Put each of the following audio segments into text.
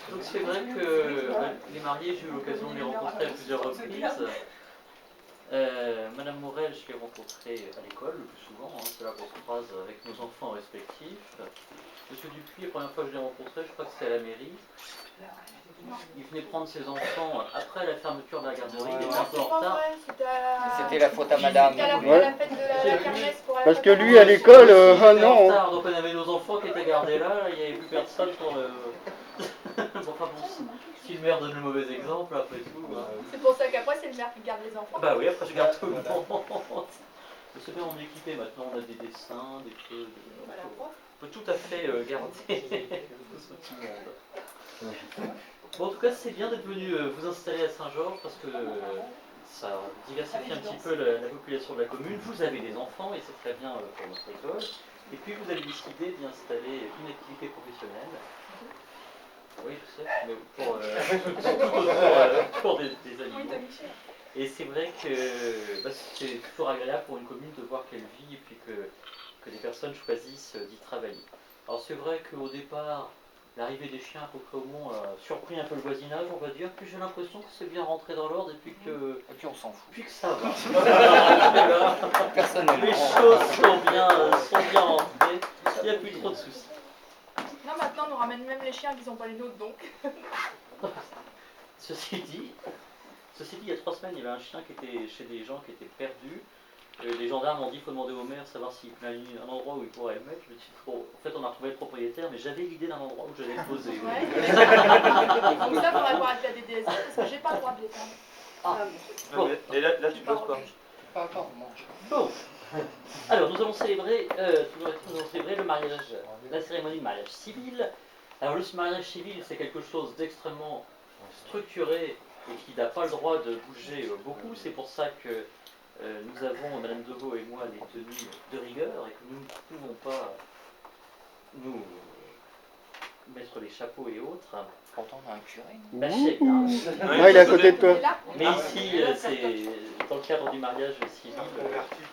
Donc c'est vrai que les mariés, j'ai eu l'occasion de les rencontrer à plusieurs reprises. Madame Morel, je l'ai rencontrée à l'école le plus souvent, c'est là qu'on se croise avec nos enfants respectifs. Monsieur Dupuis, la première fois que je l'ai rencontré, je crois que c'était à la mairie. Il venait prendre ses enfants après la fermeture de la garderie, il était un peu en retard. C'était la faute à madame. C'était la fête de la kermesse pour la Parce que lui, à l'école, en non. retard, donc on avait nos enfants qui étaient gardés là, il n'y avait plus personne pour le... Enfin bon, si le maire donne le mauvais exemple, après tout... C'est pour ça qu'après, c'est le maire qui garde les enfants. Bah oui, après je garde tout le monde. C'est bien, on est équipé maintenant, on a des dessins, des trucs... On peut tout à fait garder ce petit monde. Bon, en tout cas, c'est bien d'être venu vous installer à Saint-Georges parce que ça diversifie un petit peu la population de la commune. Vous avez des enfants et c'est très bien pour notre école. Et puis vous avez décidé d'y installer une activité professionnelle. Oui, je sais, mais pour des animaux. Et c'est vrai que c'est toujours agréable pour une commune de voir qu'elle vit et puis que des personnes choisissent d'y travailler. Alors c'est vrai qu'au départ, l'arrivée des chiens à Caucomont a surpris un peu le voisinage, on va dire, puis j'ai l'impression que c'est bien rentré dans l'ordre et puis on s'en fout. Puis que ça va. Personnellement. Les choses sont bien rentrées, il n'y a plus trop de soucis. Non, maintenant, on nous ramène même les chiens qui sont pas les nôtres, donc. Ceci dit, il y a 3 semaines, il y avait un chien qui était chez des gens qui étaient perdus. Les gendarmes ont dit qu'il faut demander au maire savoir s'il y a un endroit où il pourrait le mettre. Je me suis dit, bon, en fait, on a retrouvé le propriétaire, mais j'avais l'idée d'un endroit où j'allais le poser. Ouais. Donc ça, il faudrait voir avec la DDSI, parce que j'ai pas le droit de les prendre. Ah, bon. Et là tu poses pas. Pas encore, non. Bon. Alors, nous allons célébrer le mariage, la cérémonie de mariage civil. Alors, le mariage civil, c'est quelque chose d'extrêmement structuré et qui n'a pas le droit de bouger beaucoup. C'est pour ça que nous avons, Madame Deveau et moi, des tenues de rigueur et que nous ne pouvons pas nous mettre les chapeaux et autres. Pourtant, on a un curé. Bah, je sais bien. Ah, il est à côté de toi. Mais ici, c'est dans le cadre du mariage civil.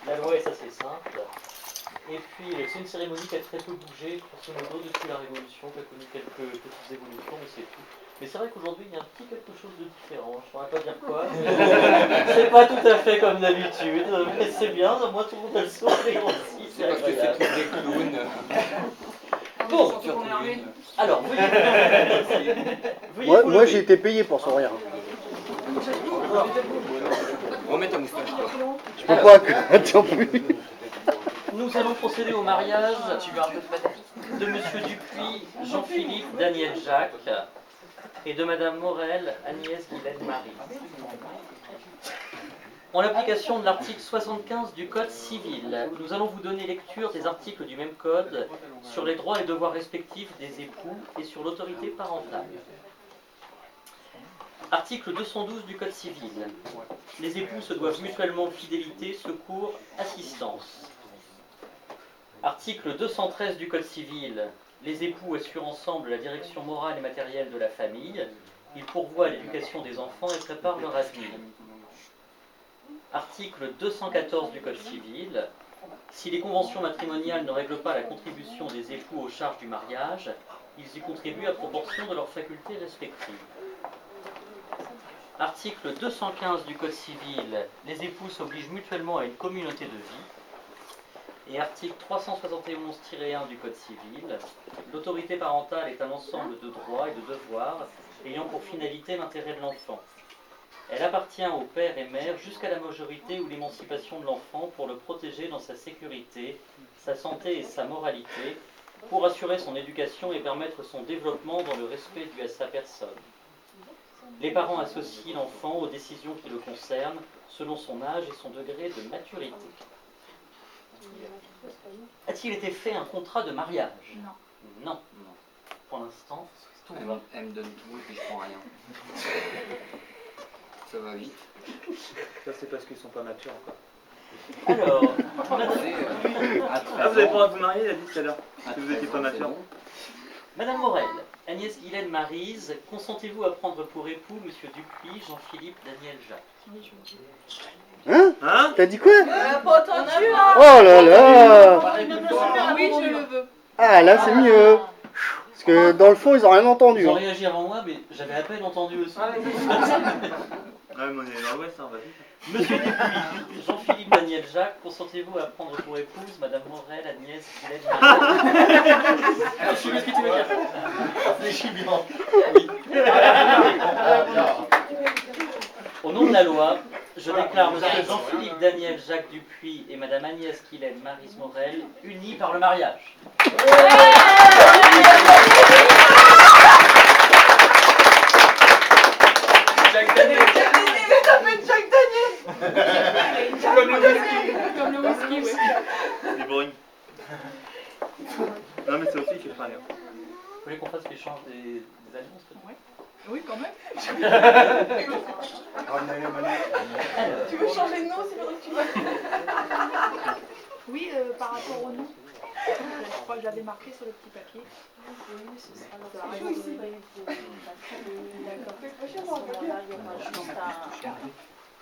La loi est assez simple. Et puis, c'est une cérémonie qui a très peu bougé, grosso modo, depuis la Révolution, qui a connu quelques petites évolutions, mais c'est tout. Mais c'est vrai qu'aujourd'hui, il y a un petit quelque chose de différent. Je ne saurais pas dire quoi. C'est pas tout à fait comme d'habitude, mais c'est bien. Moi, tout le monde a le sourire aussi. C'est parce que c'est tous des clowns. Bon, alors, Moi j'ai été payé pour son rire. Remets ta moustache, toi. Je peux pas attends plus. Nous allons procéder au mariage de Monsieur Dupuis, Jean-Philippe, Daniel Jacques et de Madame Morel, Agnès Guylaine Marie. En l'application de l'article 75 du Code civil, nous allons vous donner lecture des articles du même Code sur les droits et devoirs respectifs des époux et sur l'autorité parentale. Article 212 du Code civil. Les époux se doivent mutuellement fidélité, secours, assistance. Article 213 du Code civil. Les époux assurent ensemble la direction morale et matérielle de la famille. Ils pourvoient à l'éducation des enfants et préparent leur avenir. Article 214 du Code civil. Si les conventions matrimoniales ne règlent pas la contribution des époux aux charges du mariage, ils y contribuent à proportion de leurs facultés respectives. Article 215 du Code civil. Les époux s'obligent mutuellement à une communauté de vie. Et article 371-1 du Code civil. L'autorité parentale est un ensemble de droits et de devoirs ayant pour finalité l'intérêt de l'enfant. Elle appartient au père et mère jusqu'à la majorité ou l'émancipation de l'enfant pour le protéger dans sa sécurité, sa santé et sa moralité, pour assurer son éducation et permettre son développement dans le respect dû à sa personne. Les parents associent l'enfant aux décisions qui le concernent selon son âge et son degré de maturité. A-t-il été fait un contrat de mariage? Non. Pour l'instant, tout va. Elle me donne tout et puis je prends rien. Ça va vite. Ça c'est parce qu'ils sont pas matures encore. Alors, Ah, vous avez pas le droit de vous marier, il a dit tout à l'heure. Si vous n'étiez pas mature. Madame Morel, Agnès Guylaine Maryse, consentez-vous à prendre pour époux Monsieur Dupuis, Jean-Philippe, Daniel Jacques? Hein? T'as dit quoi? Pas entendu, hein. Oh là là! Oui, je le veux. Ah, là, c'est mieux. Parce que dans le fond, ils ont rien entendu. Ils ont Hein. réagi avant moi, mais j'avais à peine entendu aussi. Ah, mais on est dans l'ouest, hein, vas-y. Monsieur Dupuis, Jean-Philippe Daniel Jacques, consentez-vous à prendre pour épouse Madame Morel, Agnès, Guylaine, Alors, je sais ce que tu veux dire. Réfléchis bien. Oui. Au nom de la loi, je déclare Monsieur Jean-Philippe Daniel Jacques Dupuis et Madame Agnès Guylaine Maris Morel unis par le mariage. Jacques Daniel. Comme le whisky, oui. C'est boring. Non, mais c'est aussi qui est pas bien. Vous voulez qu'on fasse l'échange des alliances peut-être? Oui, quand même. Ramenez les manettes. Tu veux changer de nom, c'est vrai que tu veux. Oui, par rapport au nom. Je crois que je l'avais marqué sur le petit papier. Oui, ce sera Ça le arrive aussi. D'accord.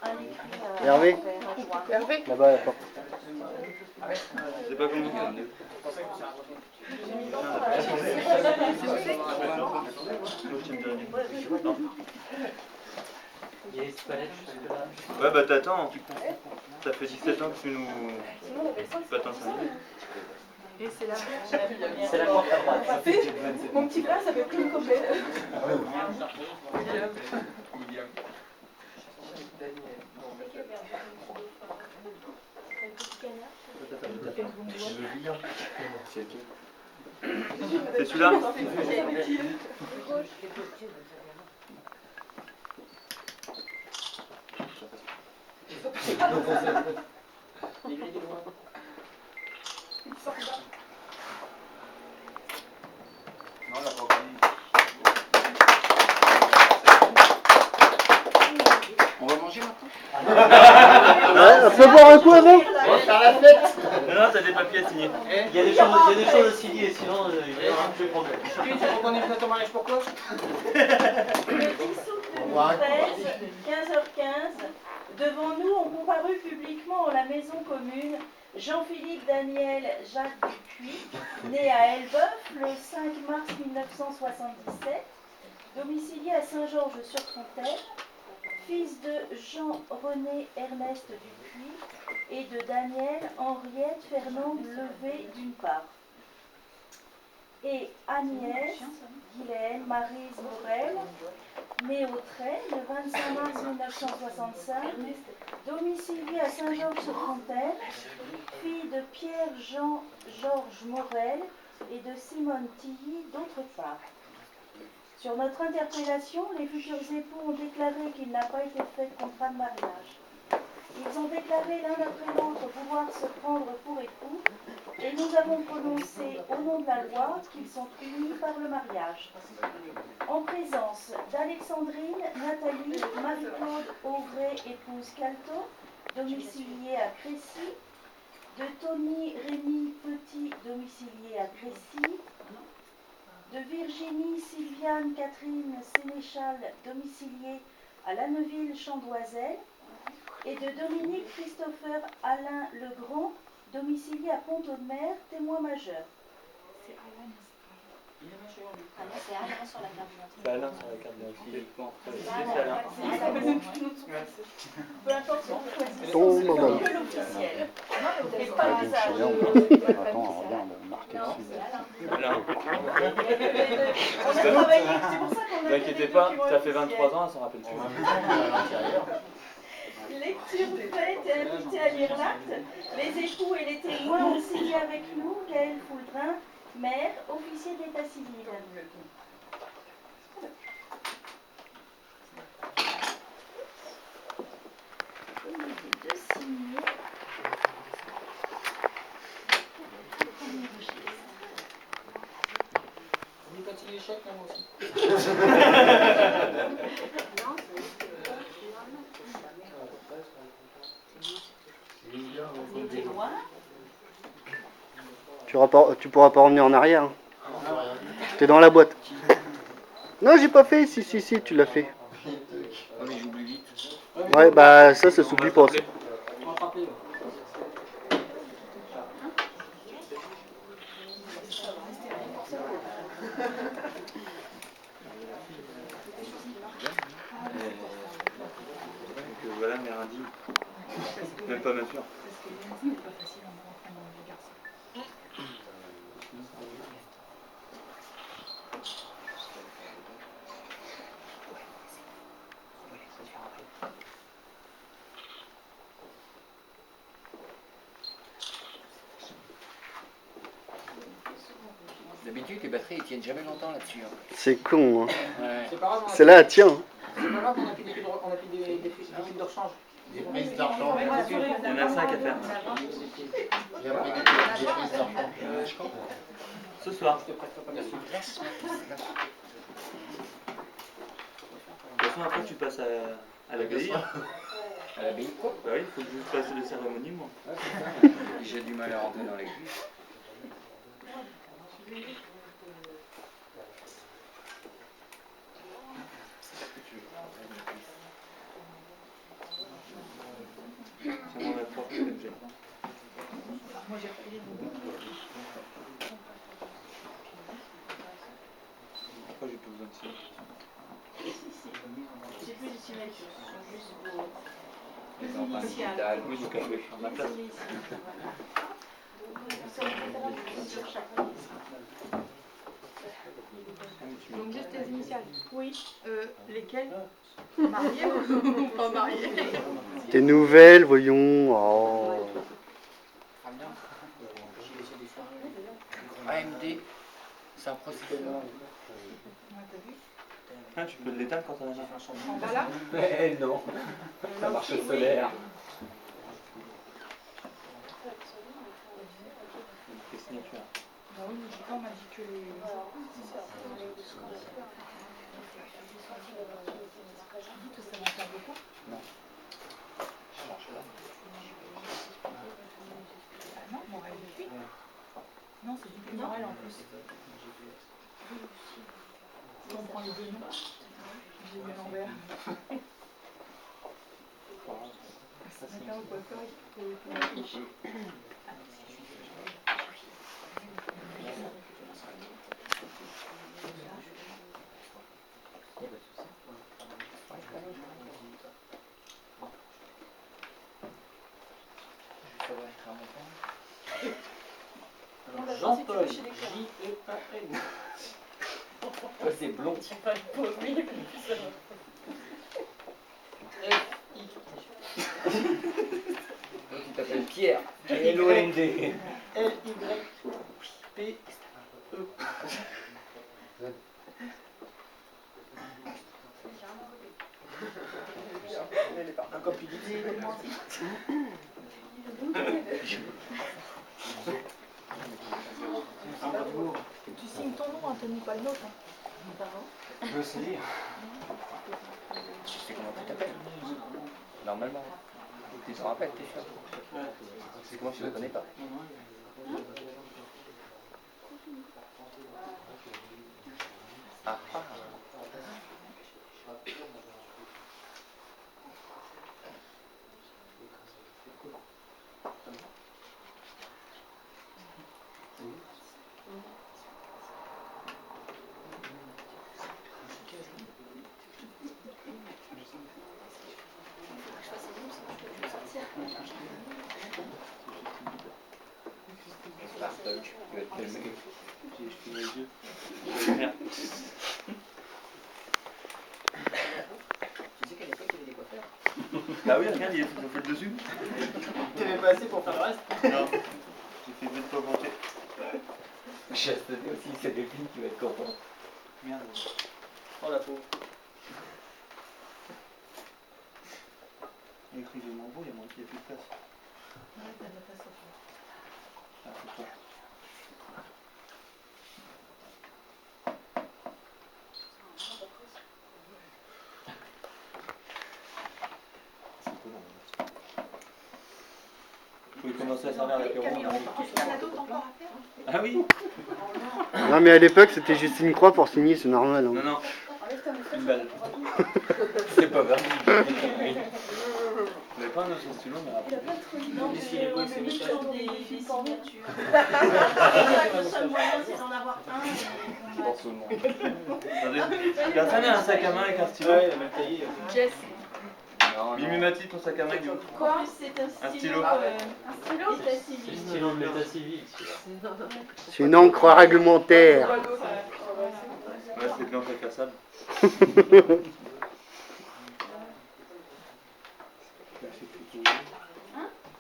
Un écrit Hervé. à joindre. Hervé. Là-bas, à la porte. C'est pas comme ça. Moi, je t'aime bien. Non. Il y a les toilettes jusque-là. Ouais, bah t'attends. Ça fait 17 ans que tu nous. Tu attends 5 minutes. Et c'est là. C'est la porte à droite. Mon petit frère, ça fait plus une copée. C'est celui-là? Non, on l'a pas entendu. On va manger maintenant? Ouais, on peut boire un coup avant? On va faire la fête. Non, non, t'as des papiers à signer. Il y a des choses à signer, sinon il y a un petit problème. Tu veux qu'on invite à ton mariage pour quoi? Le 10 août 2013, 15h15, devant nous ont comparu publiquement en la maison commune Jean-Philippe Daniel Jacques Dupuis, né à Elbeuf le 5 mars 1977, domicilié à Saint-Georges-sur-Fontaine, fils de Jean-René Ernest Dupuis et de Daniel Henriette Fernande Levé d'une part, et Agnès Guylaine Marise Morel, née au Trait le 25 mars 1965, domiciliée à Saint-Georges-sur-Fontaine, fille de Pierre-Jean-Georges Morel et de Simone Tilly d'autre part. Sur notre interpellation, les futurs époux ont déclaré qu'il n'a pas été fait de contrat de mariage. Ils ont déclaré l'un après l'autre pouvoir se prendre pour époux, et nous avons prononcé au nom de la loi qu'ils sont unis par le mariage. En présence d'Alexandrine Nathalie Marie-Claude Auvray, épouse Calto, domiciliée à Crécy, de Tony Rémy Petit, domicilié à Crécy, de Virginie Sylviane Catherine Sénéchal, domiciliée à Lanneville-Chandoiselle, et de Dominique Christopher Alain Legrand, domicilié à Pont-Audemer, témoin majeur. C'est Alan. C'est Alain sur la carte d'identité. C'est Alain sur la carte d'identité. Peu importe son choisit, Ton c'est maman. que l'officiel. Et Ah, pas donc, l'usage. c'est bien. Attends, regarde, marqué Non, dessus. c'est Alain. Alain. On a travaillé, c'est pour ça qu'on a Ne t'inquiétez pas, ça fait 23 ans, elle s'en rappelle plus. Lecture faite et invité à lire l'acte. Les époux et les témoins ont signé avec nous Gaël Fouldrin, maire, officier d'état civil. De signer. Les témoins. Tu pourras pas revenir en arrière. Hein. T'es dans la boîte. Non, j'ai pas fait. Si, tu l'as fait. Oh, mais j'oublie vite. Ouais, bah ça s'oublie pas. Ça. Donc voilà, mère indigne. Même pas mature. D'habitude, les batteries, ils tiennent jamais longtemps là-dessus. Hein. C'est con, hein. Ouais. C'est pas grave, C'est là, tiens. C'est pas grave, on a pris des fils de rechange. Des prises d'argent. Il y en a 5 à faire. J'ai appris des prises d'argent. Ce soir. De toute façon, après, tu passes à l'abbaye. À l'abbaye quoi? Bah oui, il faut juste passer les cérémonies, moi. J'ai du mal à rentrer dans l'église. C'est mon apport que j'aime. Pourquoi j'ai pas besoin de ça? J'ai plus de signatures, ce sont juste vos Les empreintes digitales. Oui, donc je vais faire ma place. Donc juste tes initiales. Oui. Lesquelles? Mariées ou pas mariées? Tes nouvelles, voyons. Oh. AMD, c'est un procédure. Ah, tu peux l'éteindre quand on a En bas là? Non, ça marche au solaire. tes signatures. Bah oui, mais on m'a dit que ça va faire beaucoup. Ah non, Morel depuis. Non, c'est du Morel en plus. On prend les deux noms. J'ai mis l'envers. Ce matin au coiffeur, il faut l'afficher. Jean-Paul, J-E-A-N. Toi, c'est blond. Tu vas le paumé, ça va. Toi, tu t'appelles Pierre. L-O-N-D. L-Y-P-E. Un copie d'idée. Tu signes ton nom, Anthony, pas le nôtre. Je veux aussi lire. Tu sais comment tu t'appelles? Normalement. Tu t'en rappelles, t'es sûr? C'est comment tu ne le connais pas? Ah ah. Bartok, tu vas te calmer. Je fais les yeux. Merde. Tu sais qu'à l'époque, il y avait des coiffeurs? Bah oui, regarde, ils ont fait le dessus. T'avais pas assez pour faire le reste? Non. J'ai fait 2 fois monter. J'ai acheté aussi, c'est des filles qui va être content. Merde. Oh la pauvre. Écrivez mon beau, il y a moins qu'il n'y a plus de place. Ouais, t'as de la place au fond. Ah, c'est toi. Vous pouvez commencer à servir l'apéro. Camille, qu'est-ce qu'il y en a d'autres encore à faire? Ah oui. Non, mais à l'époque, c'était juste une croix pour signer, c'est normal. Hein. Non, non. Une balle. C'est pas grave. Vous n'avez pas un autre stylo, mais après. Non, Ici, mais les on boys, a c'est mis Michel. sur des signatures. Le seul moyen, c'est d'en avoir un. Et on a tout le monde. Attendez. Personne a un sac à main avec un stylo. Ouais, il a mal taillé. Jess. Non, Mimi Mati, ton sac à main, il est où? Quoi? C'est un stylo. Un stylo? État civil. Stylo de l'état civil. C'est une encre réglementaire. Ouais, c'est blanc avec la sable.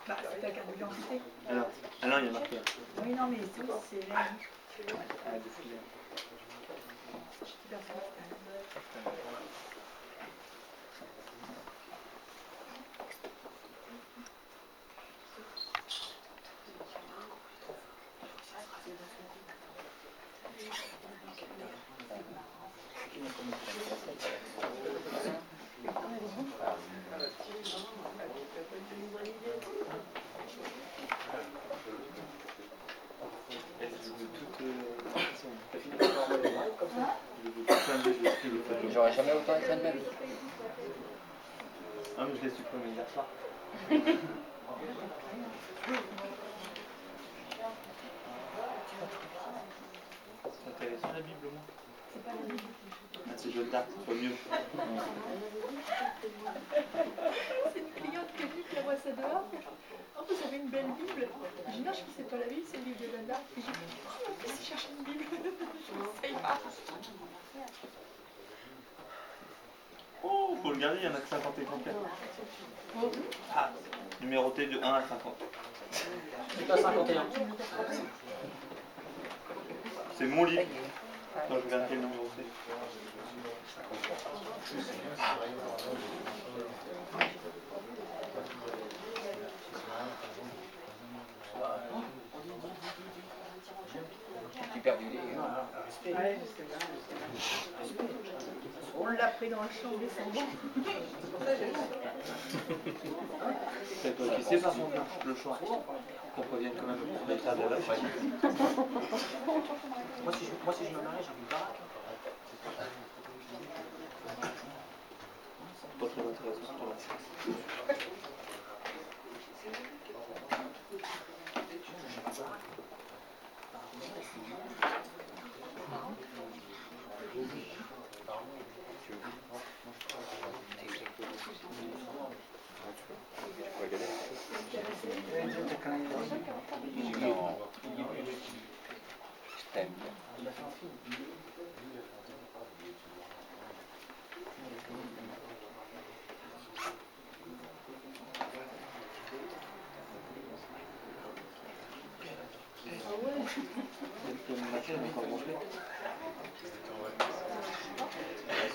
Bah, c'est ta carte d'identité. Alors, il y a marqué. Oui, non, mais c'est là. Ah, défilé. J'aurais jamais autant écrit de ma vie. Ah, mais je l'ai supprimé hier soir. Ça t'intéresse la Bible, moi? C'est pas la Bible. Ah, c'est Jeanne d'Arc, c'est pas mieux. C'est une cliente qui a vu qu'elle voit ça dehors. Oh, vous avez une belle Bible. J'ai dit non, je dis c'est pas la Bible, c'est le livre de Jeanne d'Arc. J'ai dit, en plus, il cherche une Bible. Ça y va. Oh, faut le garder, il y en a que 50 exemplaires. Ah, numéroté de 1 à 50. C'est pas 51. C'est mon livre. Attends, je regarde quel numéro c'est. Tu perds du lait. Ouais, je sais bien. On l'a pris dans le champ descendant. C'est pour ça que j'ai C'est toi qui sais par contre le choix. Qu'on revienne quand même au l'état de l'œuf. Moi, si je me marie, j'ai envie de baraque. Pas très intéressant, toi. Non. Je t'aime.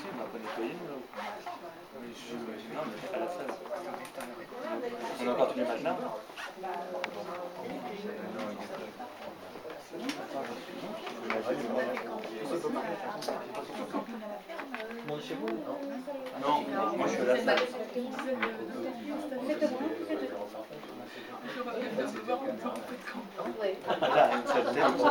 On n'a pas nettoyé nous là. Non, mais c'est pas la salle. On a encore tous les matelas. Bon, chez vous? Non, moi je suis à la salle. Là, une salle d'air, on s'en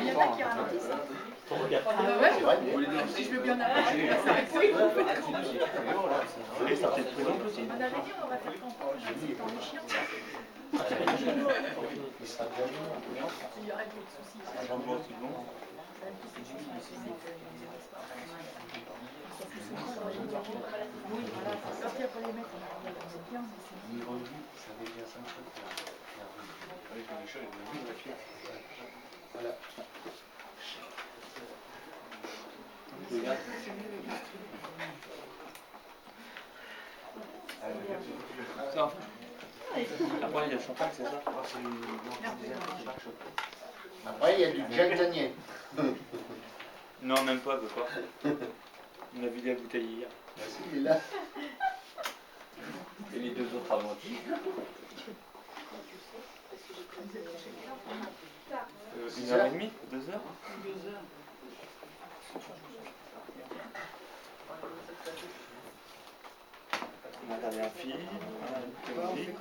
Il y en a qui ralentissent ça. Ouais, si je veux bien avoir. Et ça fait de prison aussi. On avait dit on va faire campagne, c'est dans les chiens. Il y aurait plus de soucis. J'en vois tout le monde. Oui, voilà, c'est sortir pour les mettre. C'est bien, mais c'est bien. Ça. Après, il y a le champagne, c'est ça? Après, il y a du Jack Daniel. Non, même pas, je veux pas. On a vidé la bouteille hier. Il est là. Et les deux autres à moitié. 1h30? 2h? On a regardé un film, on a écouté musique.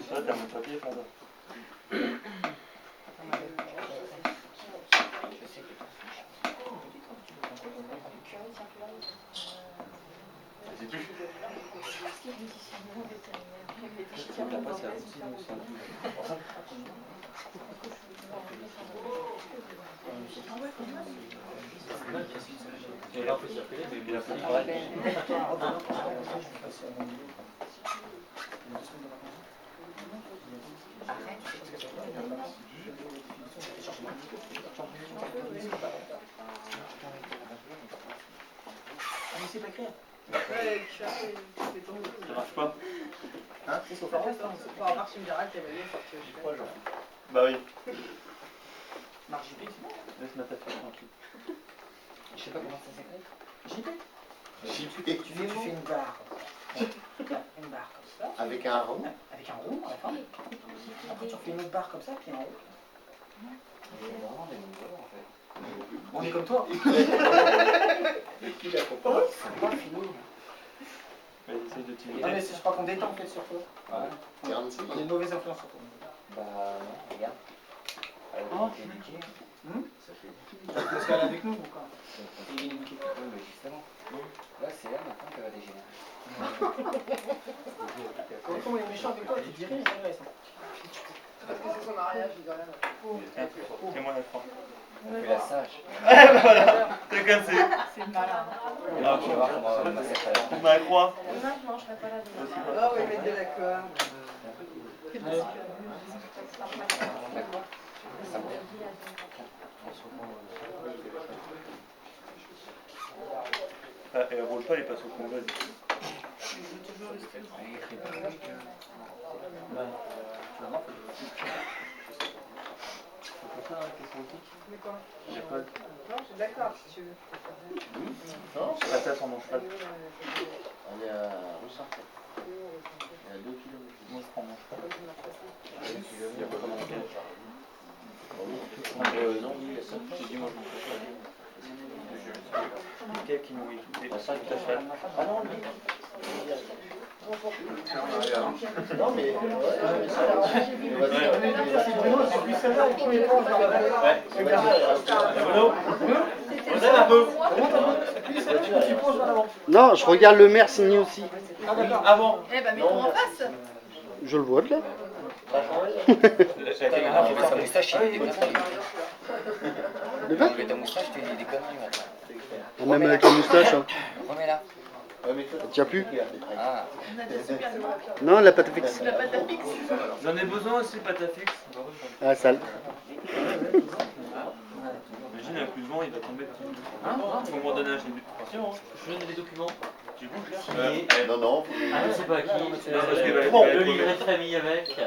Toi, t'as mon papier, pardon. Et là, on peut circuler, mais il a pas On essaie d'écrire. Ouais, tu vois, c'est tombé. Ça marche pas. Hein? C'est sauf à reste, hein. C'est pas à marche, tu me diras que t'es validé, faut que je fais. Bah oui. Marche JP, c'est bon. Laisse ma tête tranquille. Je sais pas comment ça s'écrit. JP. Tu fais une barre comme ça. Une barre comme ça. Avec un rond. Avec un rond à la fin. Après tu refais une autre barre comme ça, puis en haut. On est comme toi. Il a compris. C'est pas fini. Bah, essaye de t'imiter. Non mais je crois qu'on détend en fait sur toi. Ouais. Il y a une mauvaise influence sur toi. Bah non, regarde. Elle est éduquée. Ça fait. Parce qu'elle est avec nous ou quoi? Il est éduqué. Oui, mais justement. Là, c'est là maintenant qu'elle va dégénérer. Comment il est méchant avec toi, tu dirais, il est intéressant. Parce que c'est son mariage, il doit rien. Tiens-moi la croix. On fait la sage. T'es cassé. C'est malin. Ah, tu vas voir comment on va faire ça. Ma croix. Demain, je mangerai pas la viande. Ah oui, mais d'accord. D'accord. Ça va. Ah, et elle roule pas, elle passe au fond, vas-y. Elle écrit pas avec. Mais quoi? J'ai pas. Non, je suis d'accord si tu veux. Non, La tête en mange pas. on est à où ça? Il y a 2 kilomètres. Moi, je prends mange pas. 2 kilomètres. Non, lui, il y a ça. J'ai dit, moi, je mange pas. Quel qui nourrit tout Ah, ça, tout à fait. Ah non, lui. Non, mais. Ouais, C'est Bruno, c'est lui celle-là, il prend les points, je Ouais. Bruno, on aime un peu. Non, je regarde le maire signé aussi. Ah d'accord. Avant. Eh ben, mets-toi en face. Je le vois de là. Ça a été grave, ta moustache, il est dégoûtant. Le quoi? Enlever ta moustache, tu dis des conneries maintenant. Même avec la moustache. Hein. Remets-la. Tiens plus. Ah. On a des super noix. Non, la pâte fixe. La pâte à fixe. J'en ai besoin aussi, pâte à fixe. Ah, sale. Imagine, un coup de vent, il va tomber. Hein? Faut me redonner un début. Attention, Je donne les documents. tu bouges Et- Non, non. Ah, je sais pas qui. parce qu'il va être- Bon, il va le être livret de famille avec.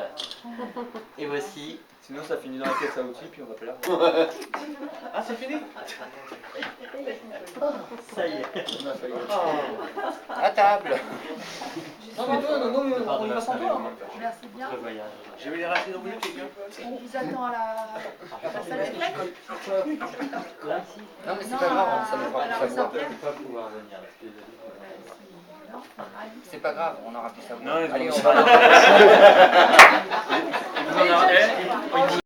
Et voici. Sinon, ça finit dans la caisse à outils, puis on va pas la Ah c'est fini? Ça y est. On a failli. À table. Non mais toi, non, mais on y va sans toi. Hein. Merci bien. Le voyage. J'ai vu les racines rouges, quelqu'un. On vous attend à la salle de fête. Là, Non mais c'est pas grave, ça nous fera Alors, plus savoir. je vais pas pouvoir venir. Parce que C'est pas grave, on aura plus savoir. Non, ils ont- Allez, on Vous va. en avez-